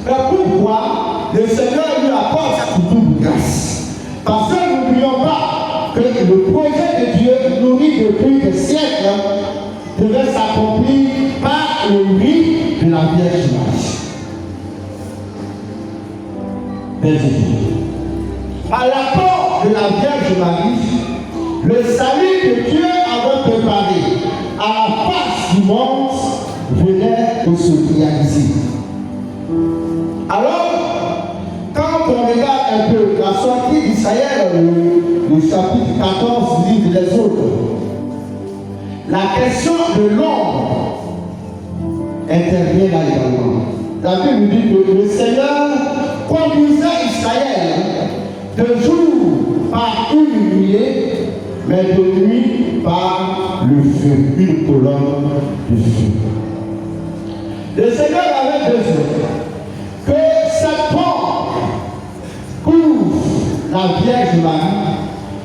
Mais pourquoi le Seigneur lui apporte cette double grâce? Parce que n'oublions pas que le projet de Dieu nourri depuis des siècles devait s'accomplir par le oui de la Vierge Marie. Par l'apport de la Vierge Marie, le salut que Dieu avait préparé à la face du monde venait de se réaliser. Alors, quand on regarde un peu la sortie d'Israël, le chapitre 14 livre des autres, la question de l'ombre intervient là également. La Bible dit que le Seigneur conduisait Israël de jour par une nuée, mais de nuit par le feu, une colonne de feu. Le Seigneur avait besoin que cette pompe couvre la Vierge Marie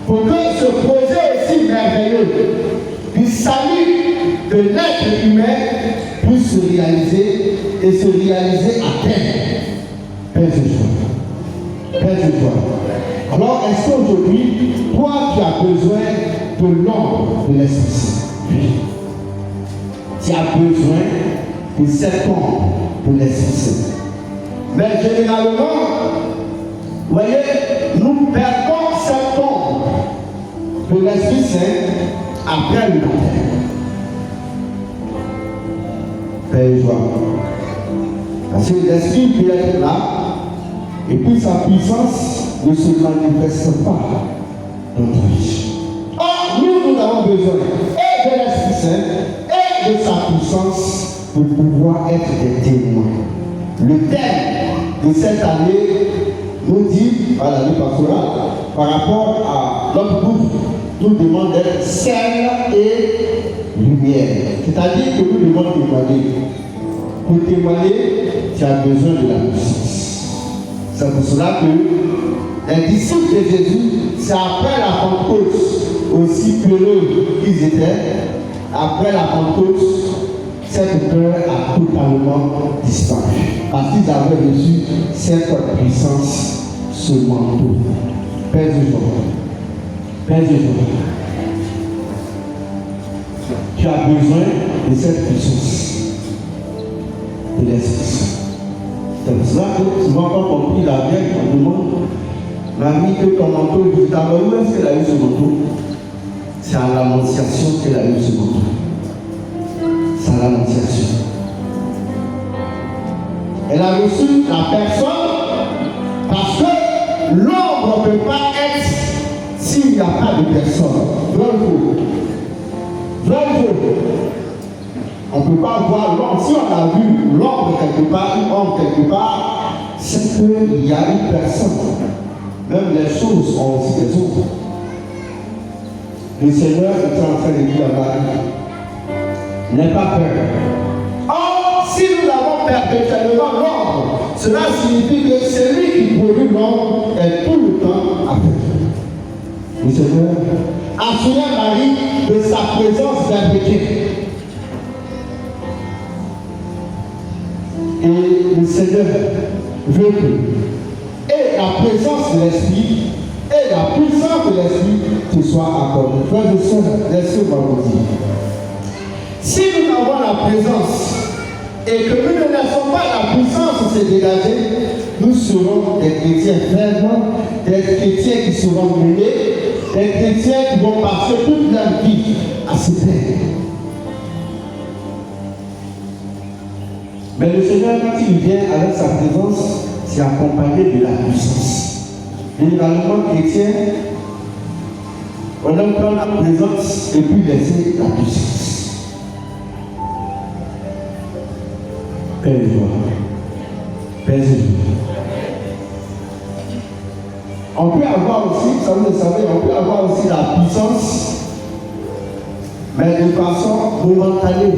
pour que ce projet aussi merveilleux du salut de l'être humain puisse se réaliser et se réaliser à terme. Père de joie. Père de joie. Alors, est-ce qu'aujourd'hui, toi, tu as besoin de l'ombre de l'Esprit Saint? Oui. Tu as besoin de cette ombre de l'Esprit Saint. Mais généralement, vous voyez, nous perdons cette ombre de l'Esprit Saint après le baptême. Père de joie. Parce que l'Esprit peut être là, et puis sa puissance ne se manifeste pas dans notre vie. Or, nous avons besoin et de l'Esprit Saint et de sa puissance pour pouvoir être des témoins. Le thème de cette année nous dit, à l'année pastorale, par rapport à notre groupe, nous demande d'être sel et lumière. C'est-à-dire que nous devons témoigner. Pour témoigner, tu as besoin de la puissance. C'est pour cela que les disciples de Jésus, c'est après la Pentecôte, aussi peureux qu'ils étaient, après la Pentecôte, cette peur a totalement disparu. Parce qu'ils avaient reçu cette puissance, ce manteau. Père de joie. Père de joie. Tu as besoin de cette puissance de l'Esprit Saint. C'est pour cela que souvent quand on prie la Vierge, on demande, mamie, que ton manteau, où est-ce qu'elle a eu ce manteau? C'est à l'Annonciation qu'elle a eu ce manteau. C'est à l'Annonciation. Elle a reçu la personne parce que l'ombre ne peut pas être s'il n'y a pas de personne. Vrai ou faux? On ne peut pas voir l'ombre. Si on a vu l'ombre quelque part, une ombre quelque part, c'est qu'il y a une personne. Même les choses ont aussi des autres. Le Seigneur est en train de dire à Marie, n'aie pas peur. Or, si nous avons perpétuellement l'ombre, cela signifie que celui qui produit l'ombre est tout le temps avec. Le Seigneur assure Marie de sa présence perpétuelle. Et le Seigneur veut que et la présence de l'Esprit et la puissance de l'Esprit te soient accordées. Frères et sœurs, laissez-moi vous dire. Si nous avons la présence et que nous ne laissons pas la puissance se dégager, nous serons des chrétiens fermes, des chrétiens qui seront menés, des chrétiens qui vont passer toute leur vie à se plaindre. Mais le Seigneur, quand il vient avec sa présence, c'est accompagné de la puissance. Généralement, chrétien, on aime prendre la présence et puis laisser la puissance. Père de joie. Père de joie. On peut avoir aussi, ça vous le savez, on peut avoir aussi la puissance, mais de façon momentanée.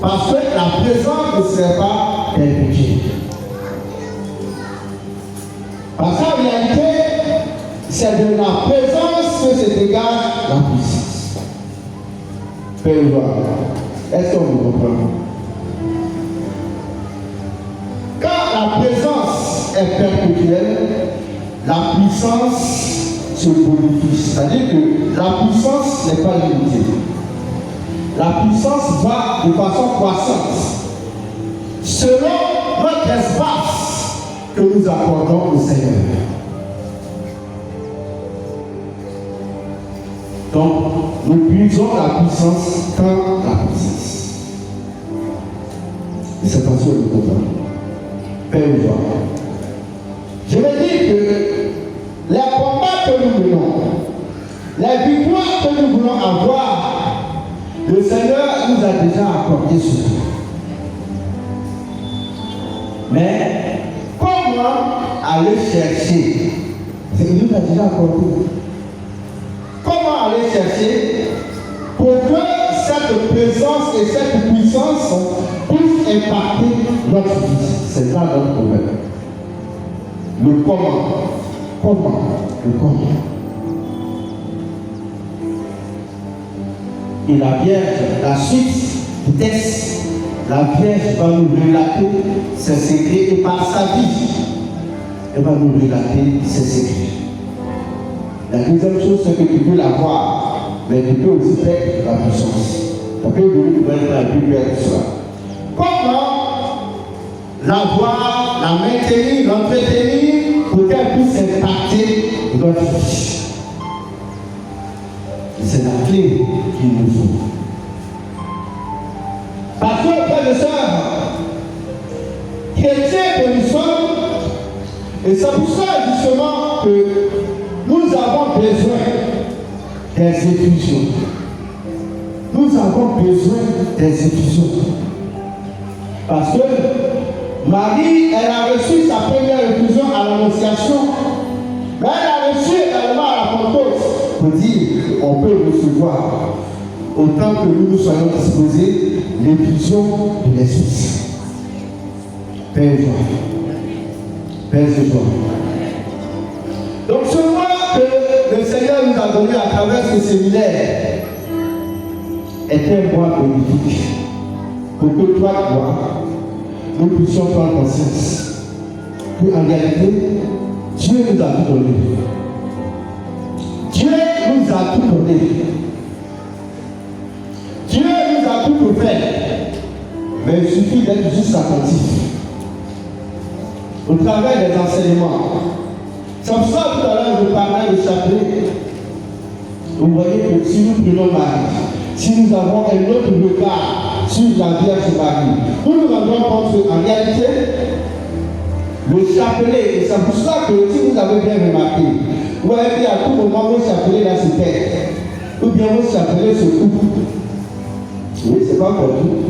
Parce que la présence ne serait pas perpétuelle. Parce qu'en réalité, c'est de la présence que se dégage la puissance. Père de joie. Est-ce qu'on vous comprend? Quand la la présence est perpétuelle, la puissance se bonifie. C'est-à-dire que la puissance n'est pas limitée. La puissance va de façon croissante selon notre espace que nous accordons au Seigneur. Donc, nous puisons la puissance dans la puissance. Et c'est ainsi que nous comprenons. Père ou joie. Je veux dire que les combats que nous menons, les victoires que nous voulons avoir, le Seigneur nous a déjà accordé cela. Mais comment aller chercher? C'est qu'il nous a déjà accordé. Comment aller chercher pour que cette présence et cette puissance puissent impacter notre vie? C'est là notre problème. Le comment. Comment? Le comment. Et la Vierge, la suite du texte, la Vierge va nous relater ses secrets et par sa vie, elle va nous relater ses secrets. La deuxième chose, c'est que tu peux la voir, mais tu peux aussi faire la puissance. Tu peux venir la Bible et tout ça. Comment la voir, la maintenir, l'entretenir pour qu'elle puisse impacter notre vie? C'est la clé qu'il nous faut. Parce que, frères et sœurs, chrétiens que nous sommes, et c'est pour ça justement que nous avons besoin des effusions. Nous avons besoin des effusions. Parce que Marie, elle a reçu sa première effusion à l'Annonciation, mais elle a reçu également à la Pentecôte pour dire on peut recevoir autant que nous soyons disposés l'effusion de l'Esprit. Père et joie. Père et joie. Donc ce mois que le Seigneur nous a donné à travers ce séminaire est un mois bénéfique pour que toi et moi, nous puissions prendre conscience qu'en réalité, Dieu nous a tout donné. Dieu nous a tout donné. Dieu nous a tout offert. Mais il suffit d'être juste attentif au travers des enseignements. C'est pour ça que tout à l'heure je parlais de chapelet. Vous voyez que si nous prenons Marie, si nous avons un autre regard sur la Vierge Marie, nous nous rendons compte qu'en réalité, le chapelet, et c'est pour ça que si vous avez bien remarqué, vous voyez qu'à tout moment, vos chapelets là se perdent, ou bien vos chapelets se coupent. Oui, c'est pas pour tout.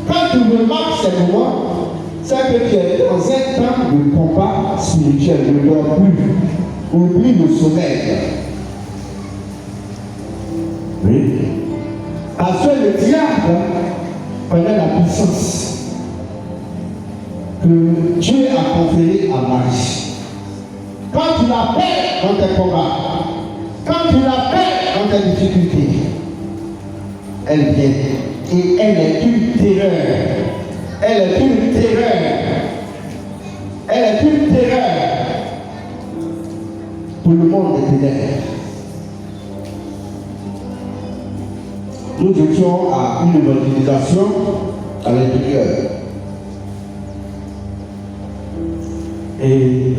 Quand tu remarques ces moments, c'est que tu es dans un temps de combat spirituel, ne dors plus, oublie le sommeil. Oui. Parce que le diable prenait la puissance que Dieu a conférée à Marie. Quand tu la perds dans tes combats, quand tu la perds dans tes difficultés, elle vient et elle est une terreur. Elle est une terreur. Elle est une terreur pour le monde des ténèbres. Nous étions à une évangélisation à l'intérieur. Et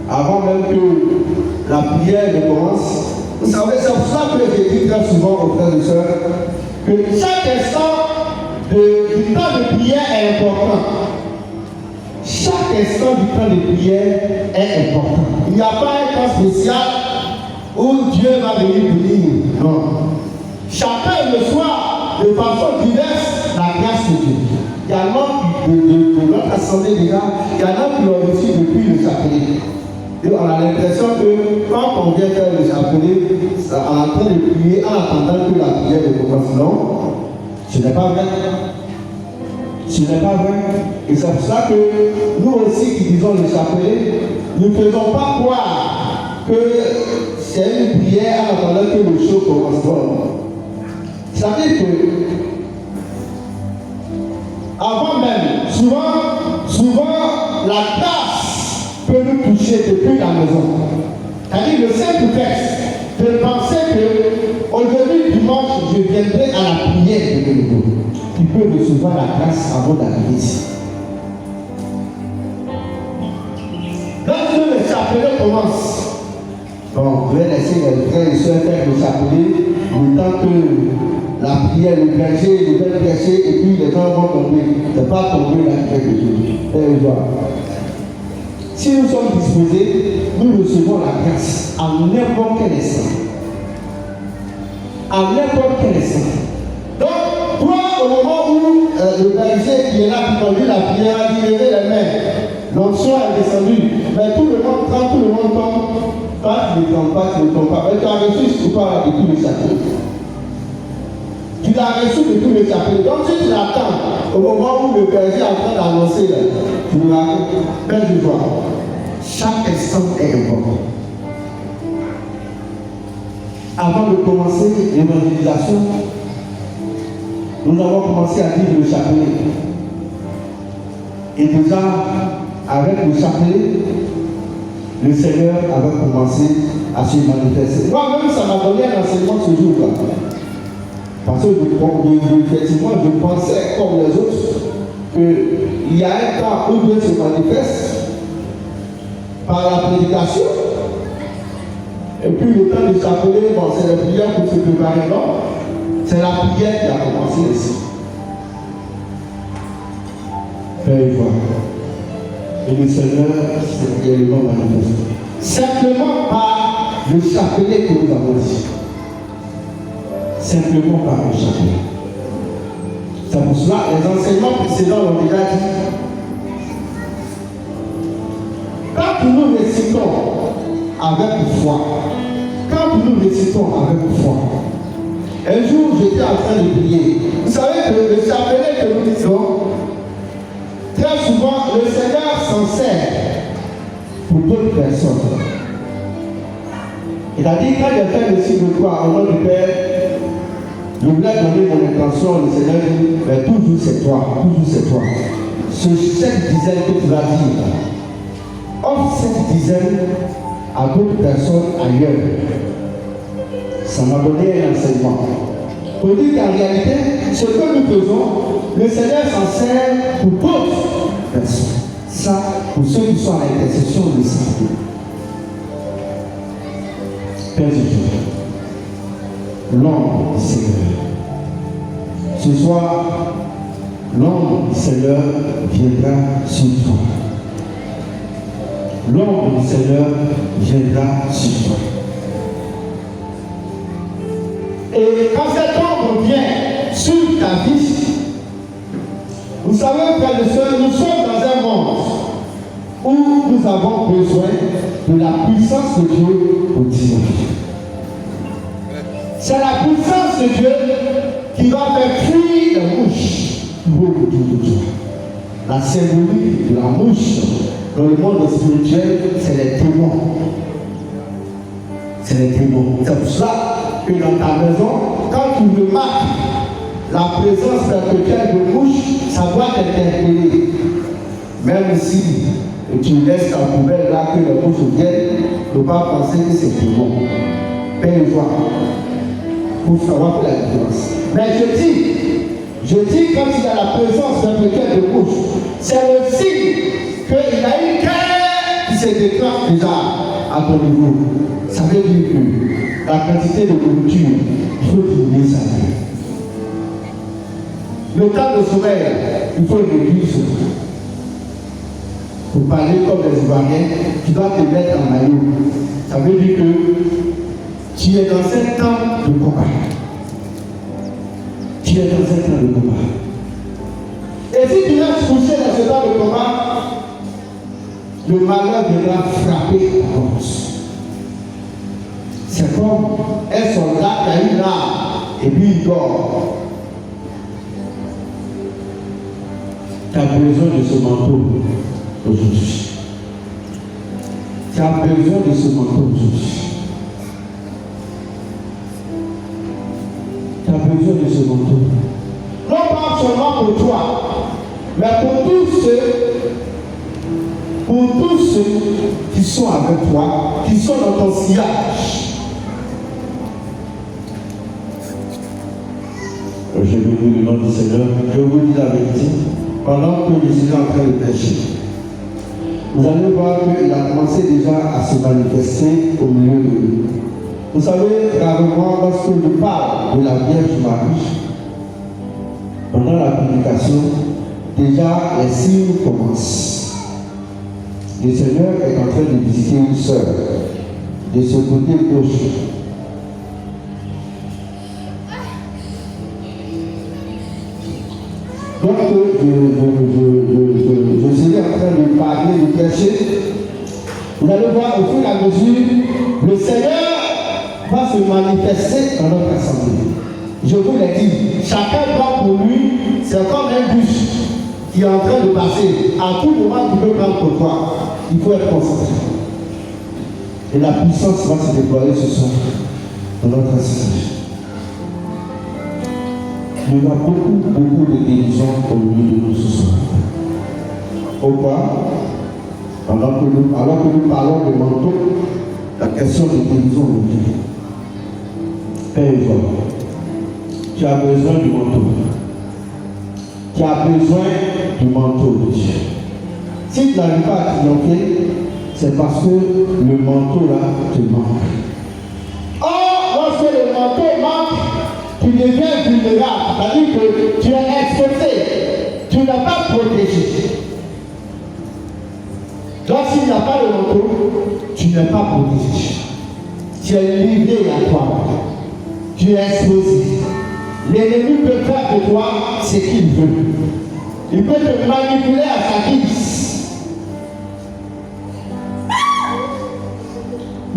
avant même que la prière ne commence, vous savez, c'est pour ça que je dis très souvent aux frères et sœurs que chaque instant du temps de prière est important. Chaque instant du temps de prière est important. Il n'y a pas un temps spécial où Dieu va venir bénir. Non. Chacun reçoit de façon diverse la grâce de Dieu. Il y en a de notre assemblée déjà, il y en a qui l'ont reçu depuis le chapelet. Et on a l'impression que quand on vient faire le chapelet, en train de prier, en attendant que la prière ne commence. Non, ce n'est pas vrai. Ce n'est pas vrai. Et c'est pour ça que nous aussi qui disons le chapelet, nous ne faisons pas croire que c'est une prière en attendant que le show commence. Ça veut dire que avant même, souvent la grâce peut nous toucher depuis la maison. C'est-à-dire le simple fait de penser que aujourd'hui dimanche, je viendrai à la prière de nouveau. Tu peux recevoir la grâce avant d'arriver ici. Lorsque le chapelet commence, bon, je vais laisser les frères et soeurs faire le chapelet, le temps que la prière, le berger, le bel prêcher, et puis les gens vont tomber. Ce n'est pas tomber la prière de Dieu. Si nous sommes disposés, nous recevons la grâce à n'importe quel instant. À n'importe quel instant. Donc, toi, au moment où le berger qui est là, qui conduit la prière, a dit levez les mains, l'onction est descendue, mais tout le monde prend, tout le monde tombe. Pas tu ne tombes pas, tu ne tombes pas. Mais tu as reçu ce pas de tous les chapeaux. Tu l'as reçu de tous les chapeaux. Donc, si tu l'attends au moment où le berger est en train d'annoncer, tu vas faire du voir. Chaque instant est important. Avant de commencer l'évangélisation, nous avons commencé à lire le chapelet. Et déjà, avec le chapelet, le Seigneur avait commencé à se manifester. Moi-même, ça m'a donné un enseignement ce jour-là. Parce que effectivement, je pensais, comme les autres, qu'il y a un temps où Dieu se manifeste par la prédication. Et puis le temps de chapelet, bon, c'est la prière pour se préparer. Non, c'est la prière qui a commencé ici. Fais voir. Et le Seigneur s'est réellement manifesté. Simplement par le chapelet que nous avons dit. Simplement par le chapelet. C'est pour cela, les enseignements précédents l'ont déjà dit. Quand nous récitons avec foi, quand nous récitons avec foi, un jour j'étais en train de prier. Vous savez que le chapelet que nous disons, très souvent le Seigneur s'en sert pour d'autres personnes. Il a dit quand j'ai fait le signe de croix au nom du Père, je voulais donner mon intention, le Seigneur dit, mais toujours c'est toi, toujours c'est toi. Cette dizaine que tu vas dire, offre cette dizaine à d'autres personnes ailleurs. Ça m'a donné un enseignement. Pour dire qu'en réalité, ce que nous faisons, le Seigneur s'en sert pour d'autres personnes. Ça, pour ceux qui sont à l'intercession de Saint-Dieu. Père de Dieu, l'ombre du Seigneur. Ce soir, l'ombre du Seigneur viendra sur toi. L'ombre du Seigneur viendra sur toi. Et quand cette ombre vient sur ta vie, vous savez, frères et sœurs, nous sommes dans un monde où nous avons besoin de la puissance de Dieu au dimanche. C'est la puissance de Dieu qui va faire fuir les mouches qui volent autour de toi. La symbolique de la mouche dans le monde spirituel, c'est les démons. C'est les démons. C'est pour cela que dans ta maison, quand tu remarques la présence perpétuelle de mouches, ça doit t'interpeller. Même si tu laisses ta poubelle là que les mouches viennent, ne pas penser que c'est démon. Paye-toi pour savoir la différence. Mais je dis quand il y a la présence perpétuelle de mouches, c'est le signe qu'il y a une guerre qui se déclenche déjà à ton niveau. Ça veut dire que la quantité de nourriture, il faut diminuer ça. Le temps de sommeil, il faut réduire ce temps. Pour parler comme les Ivoiriens, tu dois te mettre en maillot. Ça veut dire que tu es dans un temps de combat. Tu es dans un temps de combat. Et si tu restes couché dans ce temps de combat, le malheur viendra frapper ta porte. C'est comme un soldat qui a une arme et puis il dort. Tu as besoin de ce manteau aujourd'hui. Tu as besoin de ce manteau aujourd'hui. Tu as besoin de ce manteau. Non pas seulement pour toi, mais pour tous ceux pour tous ceux qui sont avec toi, qui sont dans ton sillage. Je vous dis le nom du Seigneur, je vous dis la vérité, pendant que je suis en train de prêcher, vous allez voir qu'il a commencé déjà à se manifester au milieu de nous. Vous savez, rarement, lorsque je parle de la Vierge Marie, pendant la prédication, déjà les signes commencent. Le Seigneur est en train de visiter une sœur de ce côté gauche. Donc, je serai en train de parler, de prêcher. Vous allez voir au fur et à mesure, le Seigneur va se manifester dans notre assemblée. Je vous l'ai dit, chacun prend pour lui, c'est comme un bus qui est en train de passer. À tout moment, tu peux prendre pour toi. Il faut être concentré. Et la puissance va se déployer ce soir dans notre assemblée. Il y a beaucoup de guérisons au milieu de nous ce soir. Pourquoi? Alors que nous parlons de manteau, la question de guérison nous dit. Père Yvan, tu as besoin du manteau. Tu as besoin du manteau de Dieu. Si tu n'arrives pas à triompher, c'est parce que le manteau là te manque. Or, lorsque le manteau manque, tu deviens vulnérable, c'est-à-dire que tu es exposé, tu n'es pas protégé. Lorsqu'il n'y a pas de manteau, tu n'es pas protégé. Tu es livré à toi. Tu es exposé. L'ennemi peut faire de toi ce qu'il veut. Il peut te manipuler à sa guise.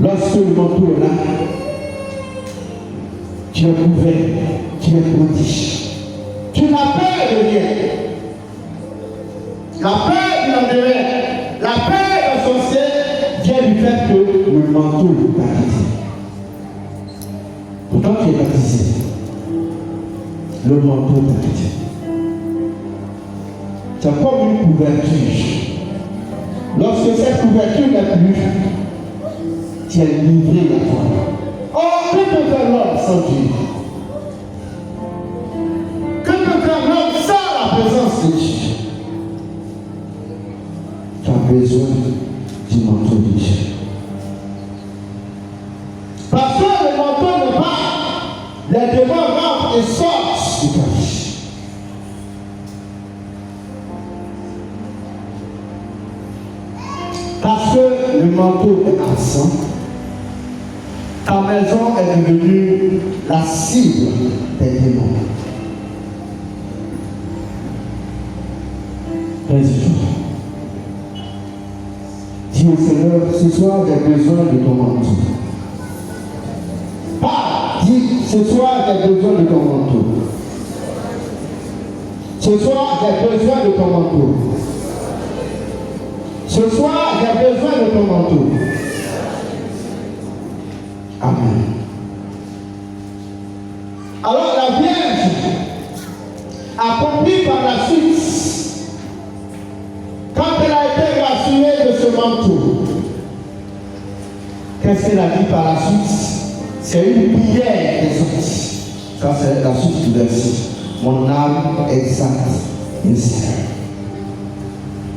Lorsque le manteau est là, tu es couvert, tu es protégé. Tu n'as peur de rien. La peur du lendemain, la peur de son ciel vient du fait que le manteau est baptisé. Pourtant tu es baptisé, le manteau est baptisé. C'est comme une couverture. Lorsque cette couverture n'est plus, tu es livré à toi. Oh, que peut faire l'homme sans Dieu? Que peut faire l'homme sans la présence de Dieu? Tu as besoin du manteau de Dieu. Parce que le manteau n'est pas les démons rentrent et sortent de ta vie. Parce que le manteau est absent, ta maison est devenue la cible des démons. Dis au Seigneur, ce soir j'ai besoin de ton manteau. Dis, ce soir j'ai besoin de ton manteau. Ce soir j'ai besoin de ton manteau. Ce soir j'ai besoin de ton manteau. Amen. Alors la Vierge accomplie par la suite, quand elle a été rassurée de ce manteau, qu'est-ce qu'elle a dit par la suite? C'est une prière des sorties. Ça c'est la suite du verset. Mon âme exalte le Seigneur.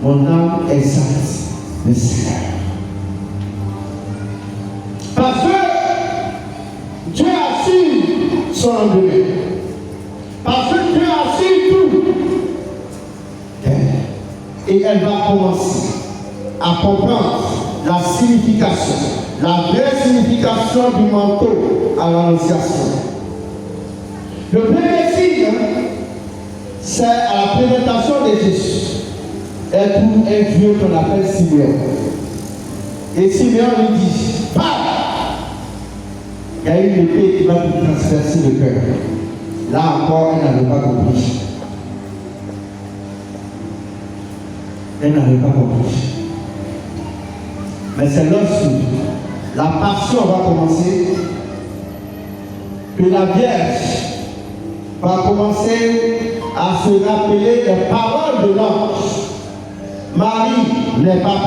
Mon âme exalte le Seigneur. Parce que Dieu assure son lendemain. Parce que Dieu assure tout. Et elle va commencer à comprendre la signification, la vraie signification du manteau à l'Annonciation. Le premier signe, c'est à la présentation de Jésus. Elle trouve un vieux qu'on appelle Simeon. Et Simeon lui dit, pas! Il y a une épée qui va lui transpercer le cœur. Là encore, elle n'avait pas compris. Elle n'avait pas compris. Mais c'est lorsque la passion va commencer que la Vierge va commencer à se rappeler les paroles de l'ange. Marie n'est pas